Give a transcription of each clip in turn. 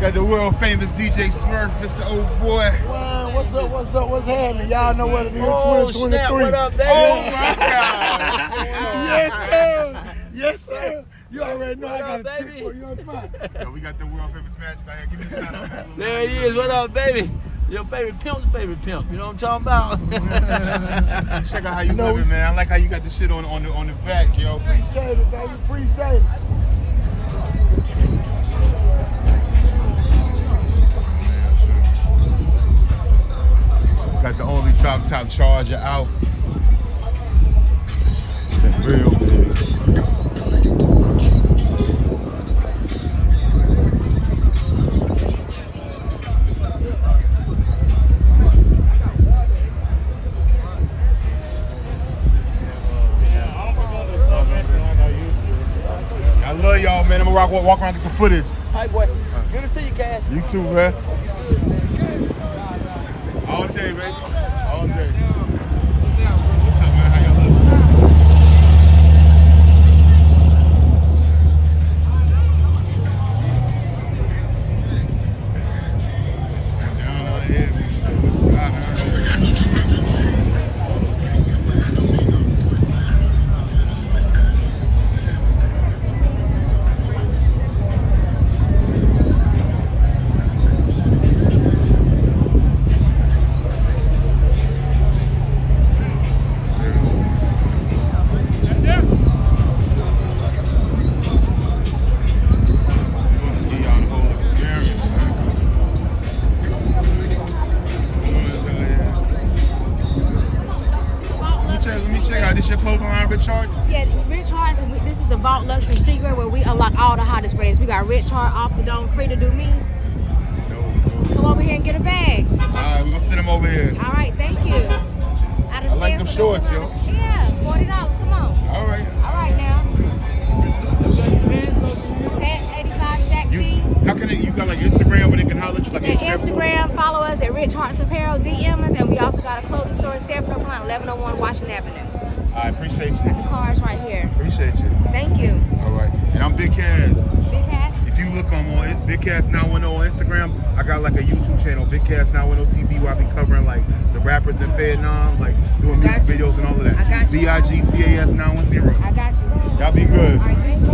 Got the world famous DJ Smurf, Mr. Old Boy. Man, what's up, what's happening? Y'all know what it is, 2023. Snap, what up, baby? Oh my God. Yes, sir. You already know I got a trick for you on the spot. Yo, we got the world famous magic out here. Give me a shout out. There it is. What up, baby? Your favorite pimp's favorite pimp. You know what I'm talking about? Check out how you living, man. I like how you got the shit on the back, yo. Appreciate it, baby. Appreciate it. Got the only drop top charger out. It's real big. I love y'all, man. I'm gonna walk around and get some footage. Hi, boy. Good to see you, Cash. You too, man. All day, baby. All day. What's up, man? How y'all living? Down on the head. Luxury streetwear where we unlock all the hottest brands. We got Red Chart, Off the Dome, Free to Do Me. Come over here and get a bag. Alright, we're gonna send them over here. Alright, thank you. I like them shorts, yo. Yeah, $40. Come on. Alright. Alright now. Pants, 85 stack jeans. How can you got like Instagram where they can holler at you? Like Instagram, follow us at Rich Hearts Apparel, DM us, and we also got a clothing store in Sanford, North Carolina, 1101 Washington Avenue. I appreciate you. The car's right here. Appreciate you. Thank you. All right. And I'm Big Cass. Big Cass? If you look on Big Cass 910 on Instagram, I got like a YouTube channel, Big Cass 910 TV, where I be covering like the rappers in Fayettenam, like doing music videos and all of that. I got you. BIGCAS 910. I got you. Y'all be good. All right, thank you.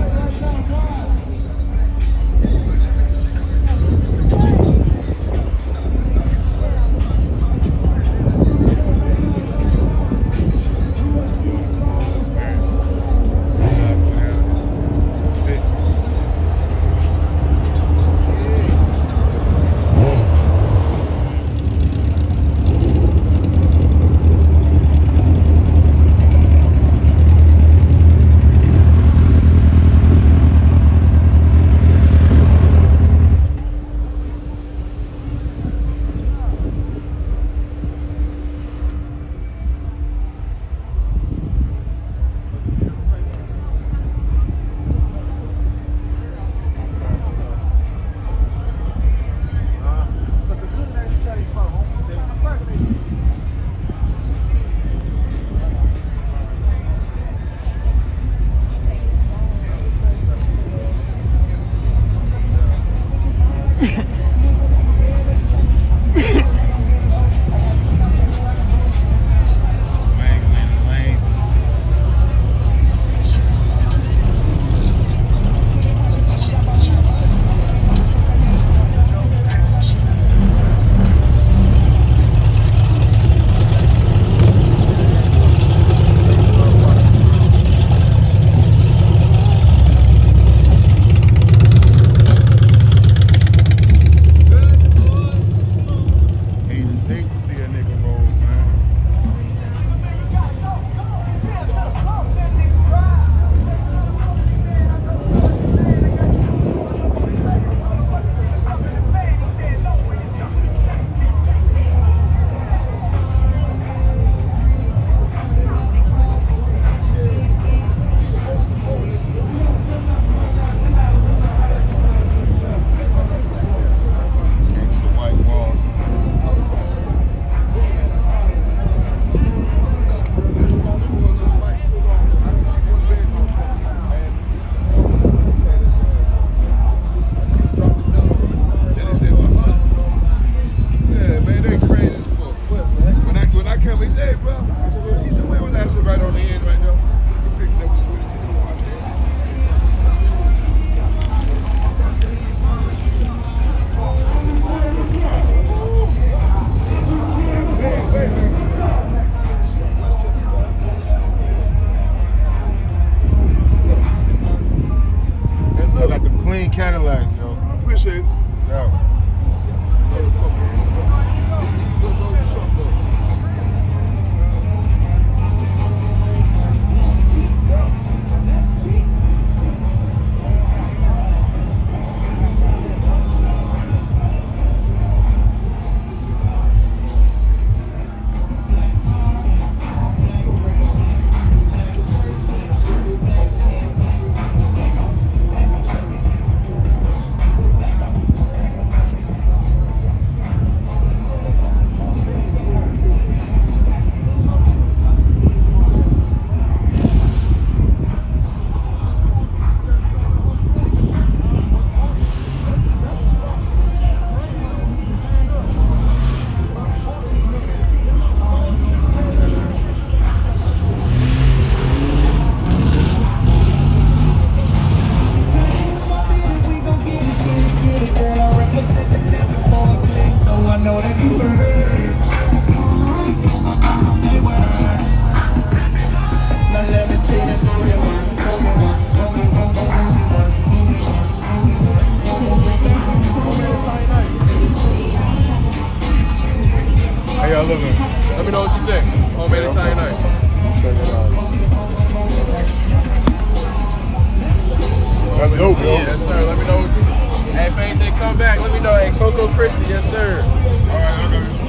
That's dope, yo. Yes, sir. Let me know. Hey, if anything come back, let me know. Hey, Coco Chrissy, yes, sir. All right, I got you.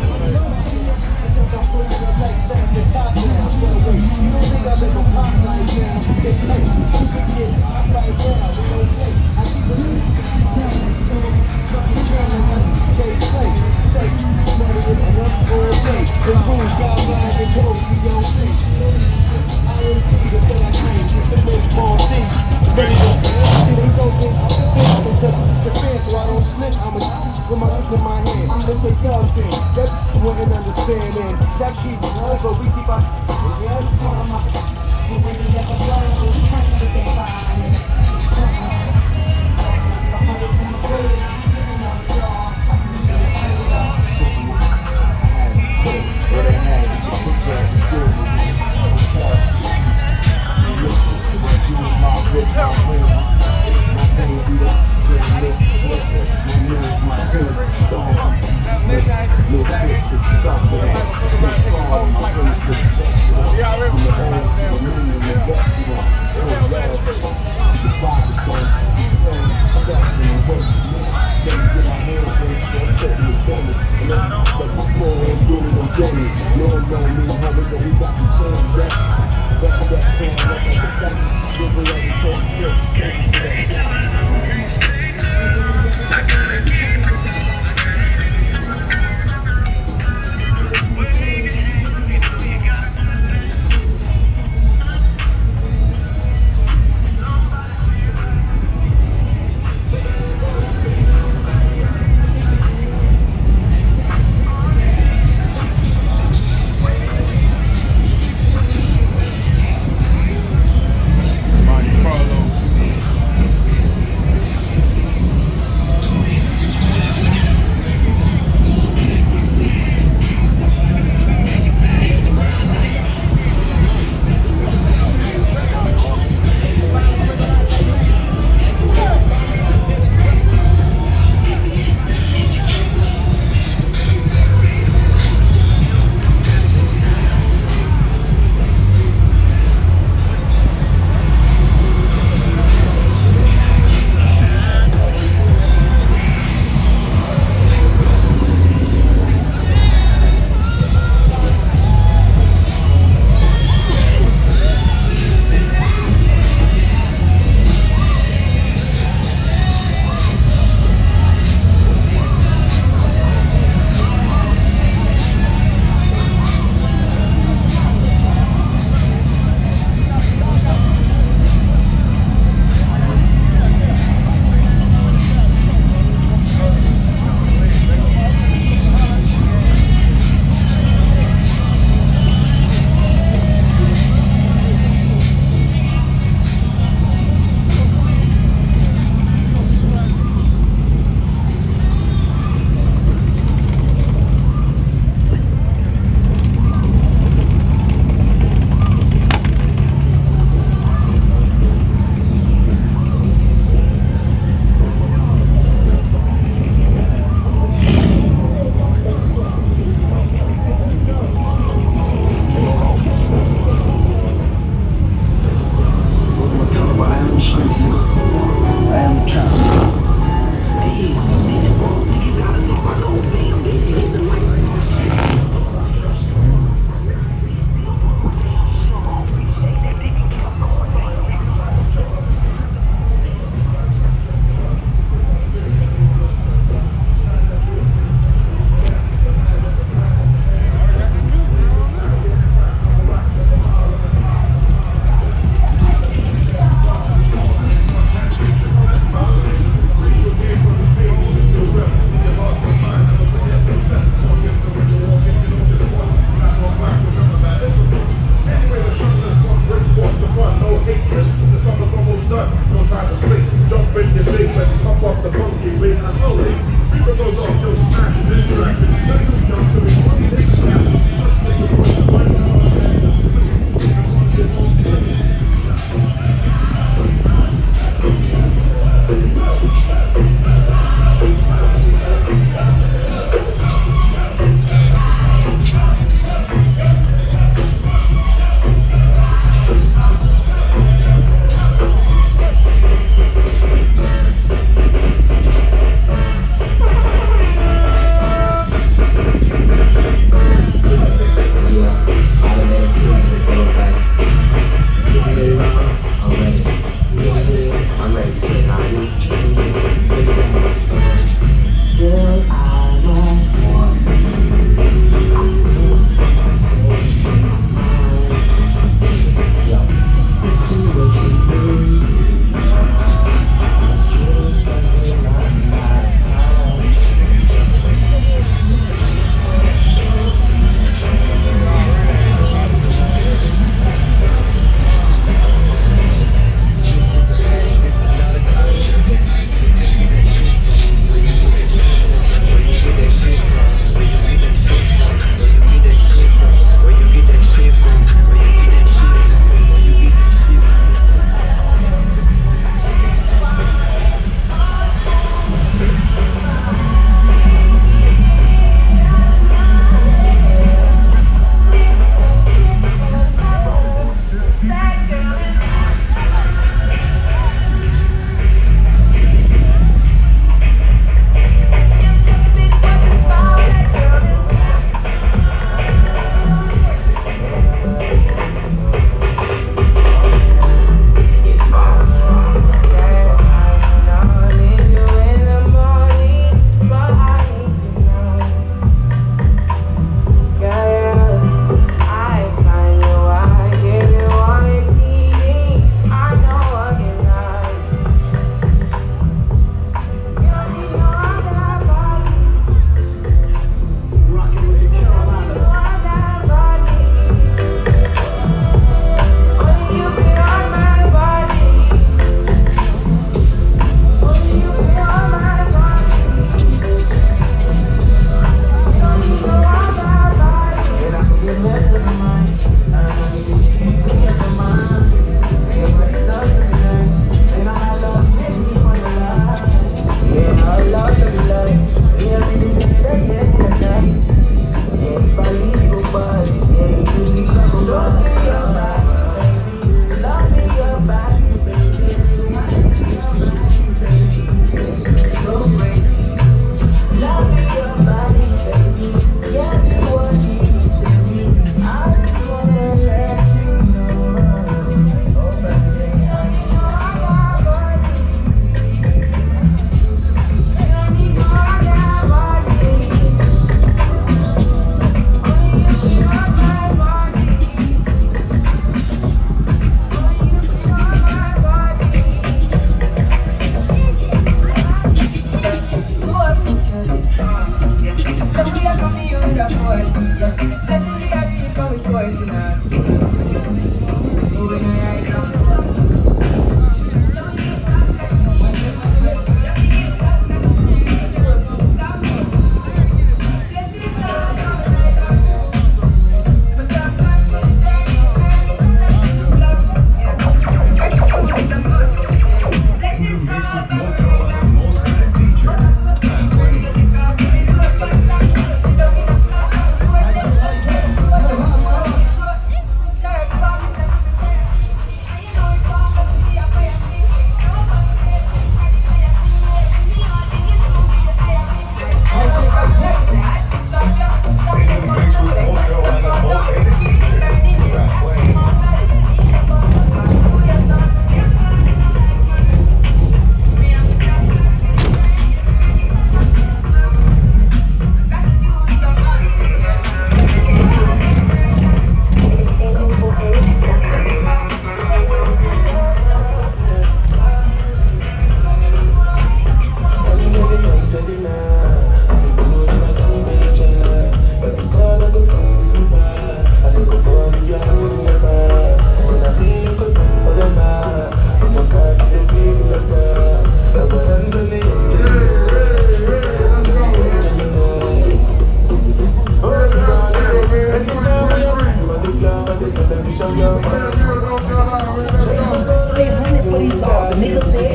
That keeps us, so we keep our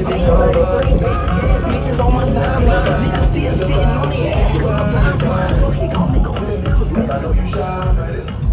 33 basic ass bitches on my timeline. Niggas still sitting on the ass cause my time flying. I know you shy, but it's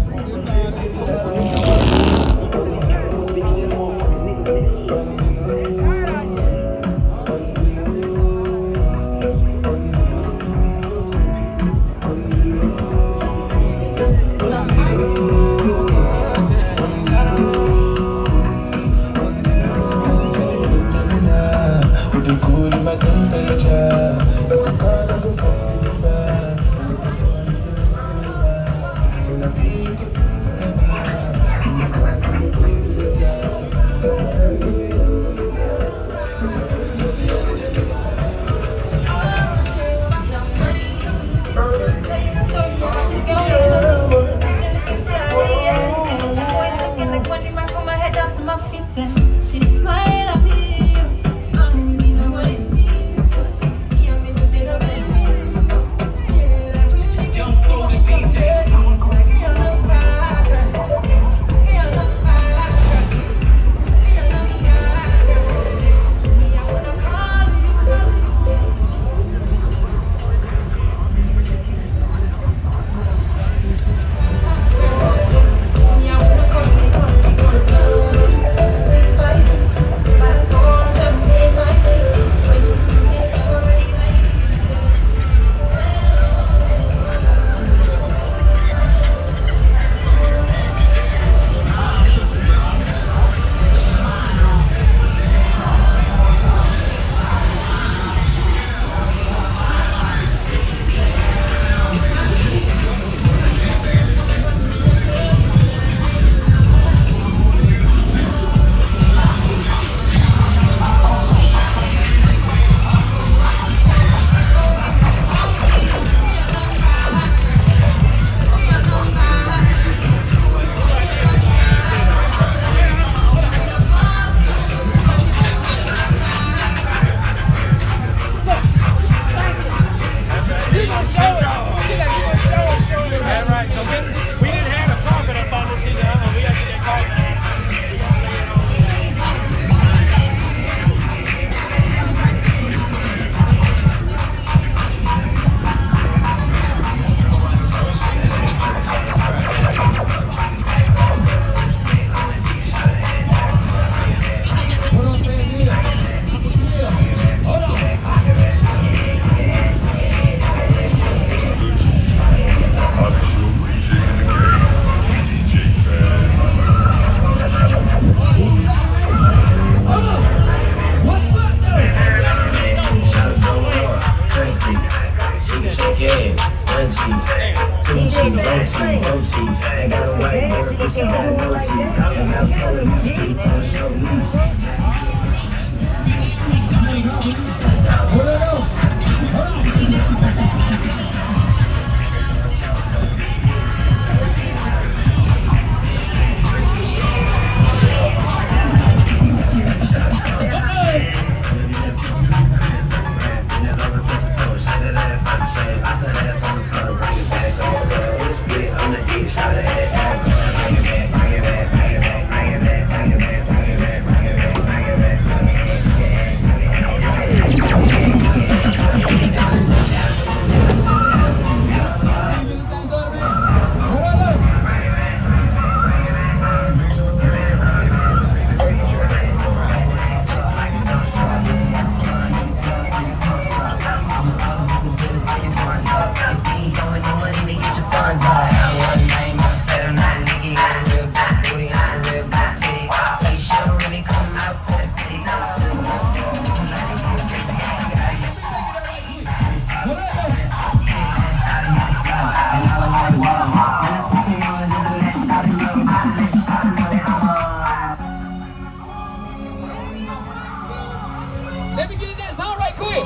Let me get in that zone right quick.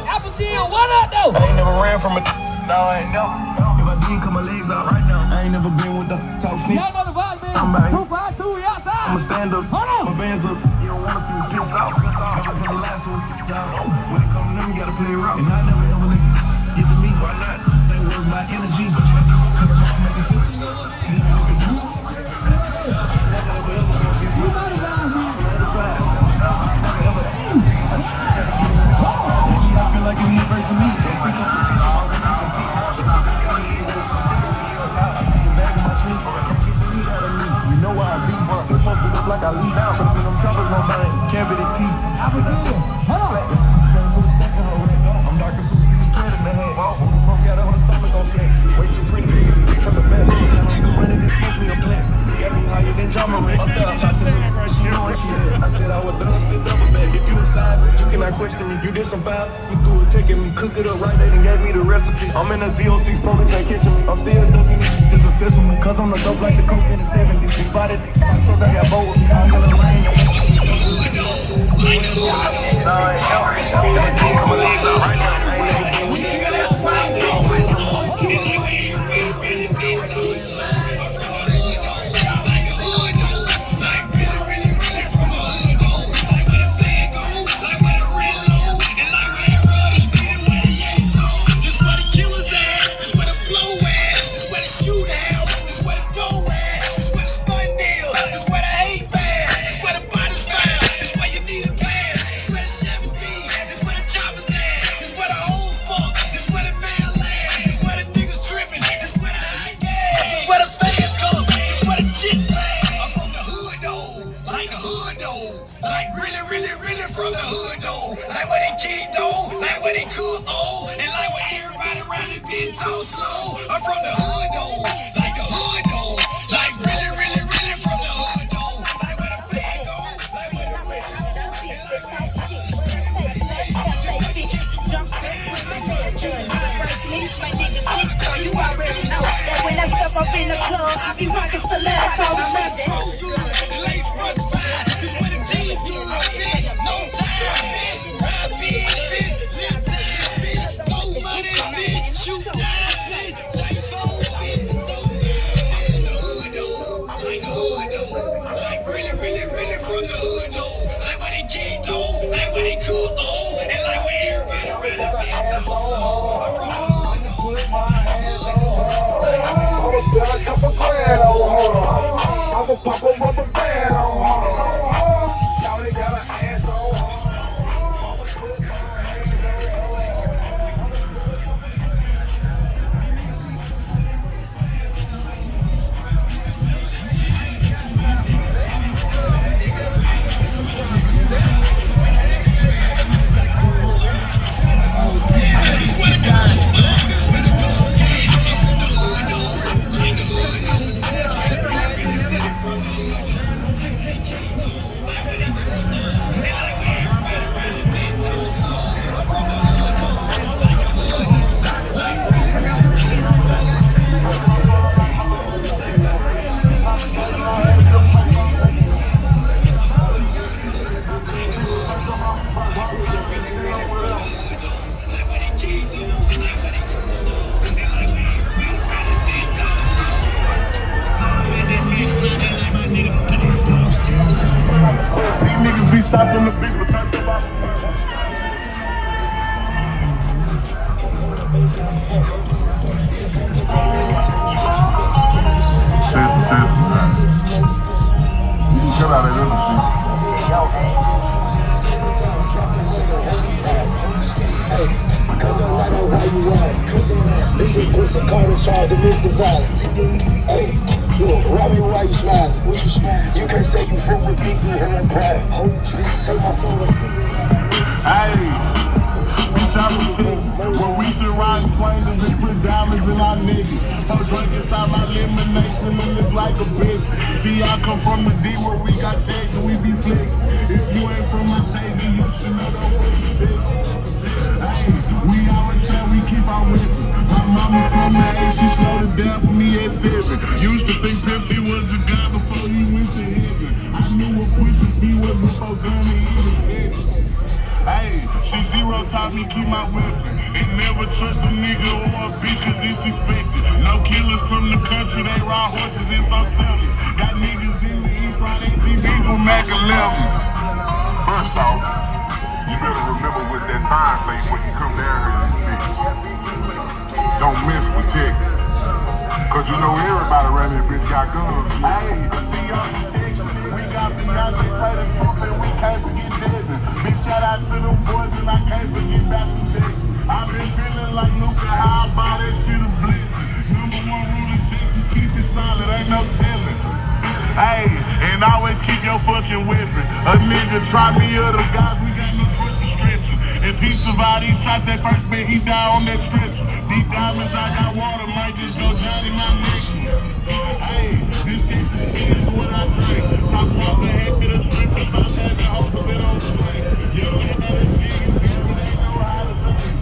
Apple Chill, what up though? I ain't never ran from a no, I ain't never. If I did, cut my legs out right now. I ain't never been with the talk sneak. Y'all know the vibe, man. I'm back. 252, we outside. I'ma stand up. Hold on. My bands up. You don't wanna see me pissed off. Never tell a lie to him. When it come to them, you gotta play it rough. And I never ever let get to me. Why not? They work my energy. I'm darker, so you can get in the head. Broke out of her stomach on snake. Way too pretty, from the bed. I'm running this smoke me a plant. Got me higher than Jama Ray. I'm down, talk to the fresh, you know what she is. I said I would done spit double back. If you decide, you cannot question me. You did some foul. You threw it, taking me, cook it up right there and gave me the recipe. I'm in a Z06 police ain't catching me. I'm still ducking it. This a sesame, cause I'm the dope like the coke in the 70s. We bought it, so I got both. I'm gonna rain. From the hood though, like what they keep though, like what they cook oh, and like what everybody around this bitch talk so. I'm from the hood though, like the hood though, like really, really, really from the hood though, like where the flag go, like where the red you already know that when I step up in the club, I be rocking celebs all the way. So good, the lace front fine, this what the team's good. Shoot down, bitch. Chase on, bitch. In the hood, though. Like the hood, though. Like really, really, really from the hood, though. Like what they keep, though. Like what they cook, though. And like where everybody around the bitch, though. I'm from the hood, though. Put my hands on her. I'ma spend a couple grand on her. I'ma pop a rubber band on her. Shawty got her ass on her. Be stopped on the beach, but turned up. You can come out of that Robbie, why you smiling? You can't say you fuck with big dude and pride. Take my soul and speed it. Hey, bitch, I was sick. When we used to ride planes and put diamonds in our niggas. So drink inside my lemonade and it look like a bitch. See, I come from the D where we got checks and we be flicks. If you ain't from my state, then you should know that we bitch. Hey, we always say we keep our witness. My mama from the A, she slowed it down for me at 7. Used to think Pepsi was the guy before he went to heaven. I knew what Pusha T was before Gunna even said it. Hey, she zero taught me keep my weapon. And never trust a nigga or a bitch cause it's expected. No killers from the country, they ride horses and throw sellers. Got niggas in the East riding ATVs with Mac 11s. First off, you better remember what that sign say when you come down here to this bitch. Don't mess with Texas. Cause you know everybody around this bitch got guns. Hey, see y'all in Texas. We got Beyonce, Taylor, Trump, and we can't forget Desmond. Big shout out to them boys and I can't forget back to Texas. I've been feeling like Luca, how I buy that shit a blessing. Number one rule in Texas, keep it solid, ain't no telling. Hey, and always keep your fucking weapon. A nigga try me other guys, we got no choice but stretching. If he survive these shots at first, bet he die on that stretcher. These diamonds, I got water, might just go Johnny my neck. Hey, this Texas kid is what I drink. Top off the head to the strippers, I'm having hope of it on the plane. You don't have this niggas, guess they know how to think.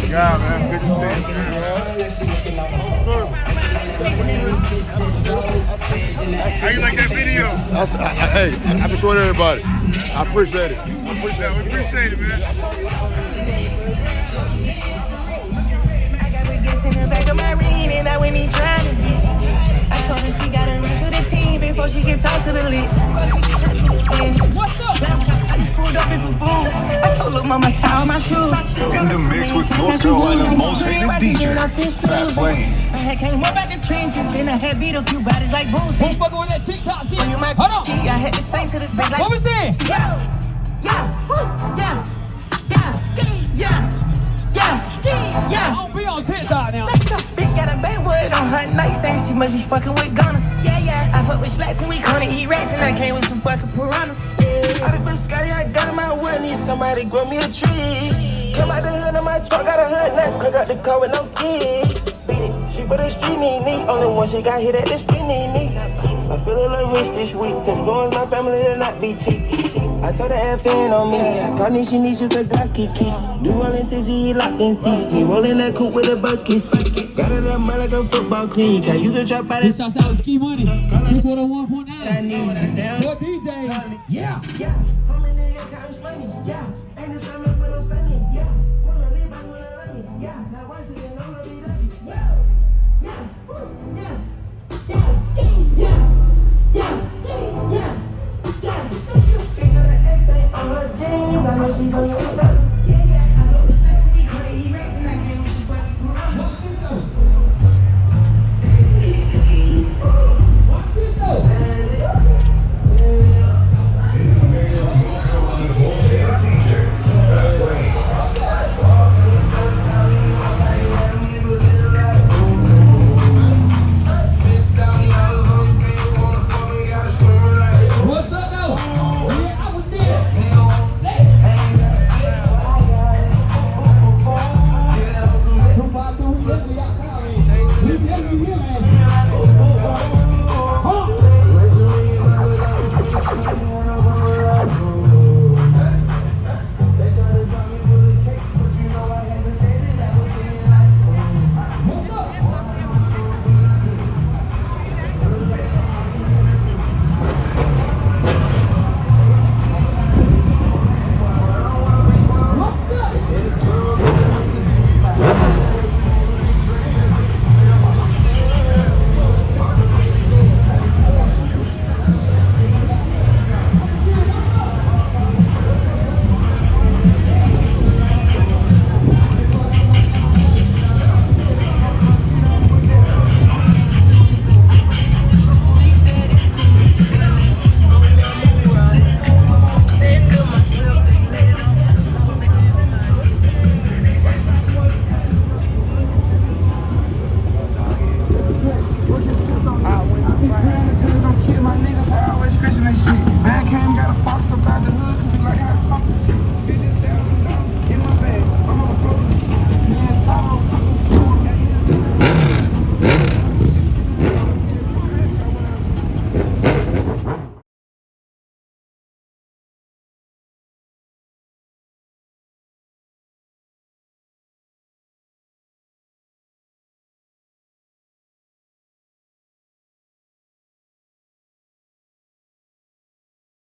Yeah, man. Good to see you, man. How you like that video? Hey, I can show everybody. I appreciate it. We appreciate it, man. I got regrets in the back of my ring, and I went in trying to get. I told her she gotta run to the team before she can talk to the lead. What's up? I just pulled up in some food. I told her mama tie my shoes. In the mix with North Carolina's most hated DJ, Fast Lane. I had came up out the trenches, and I had beat a few bodies like Boosie. Who's fucking with that TikTok shit? When you my Hold on. key, I had to say to this bitch like, What was that? yeah, woo, yeah, I don't be on TikTok now. Let's go. Bitch got a backwood on her nightstand. She must be fucking with Gunna. Yeah. I fuck with slats and we gonna eat rats, and I came with some fucking piranhas. All the bitch Scotty, I got in my wood. Need somebody grow me a tree. Come out the hood on my truck, got a hood now. Cook out the car with no keys. Beat it, she for the street knee. Only one she got hit at the street knee. I feel a little rich this week. To influence my family to not be cheap. I told her FN on me. Call me, she needs just a Glocky key. Do rolling sissy, locked in seats. Me rolling that coupe with a bucket seat. Got it up like a football clean. Can use a drop out of This outside with Ski Money. 241.9. I need to stand. What DJ? Yeah. How many times money? Yeah. Ain't the time for no spending. Yeah. Wanna leave, I wanna love me. Yeah. Now why do you know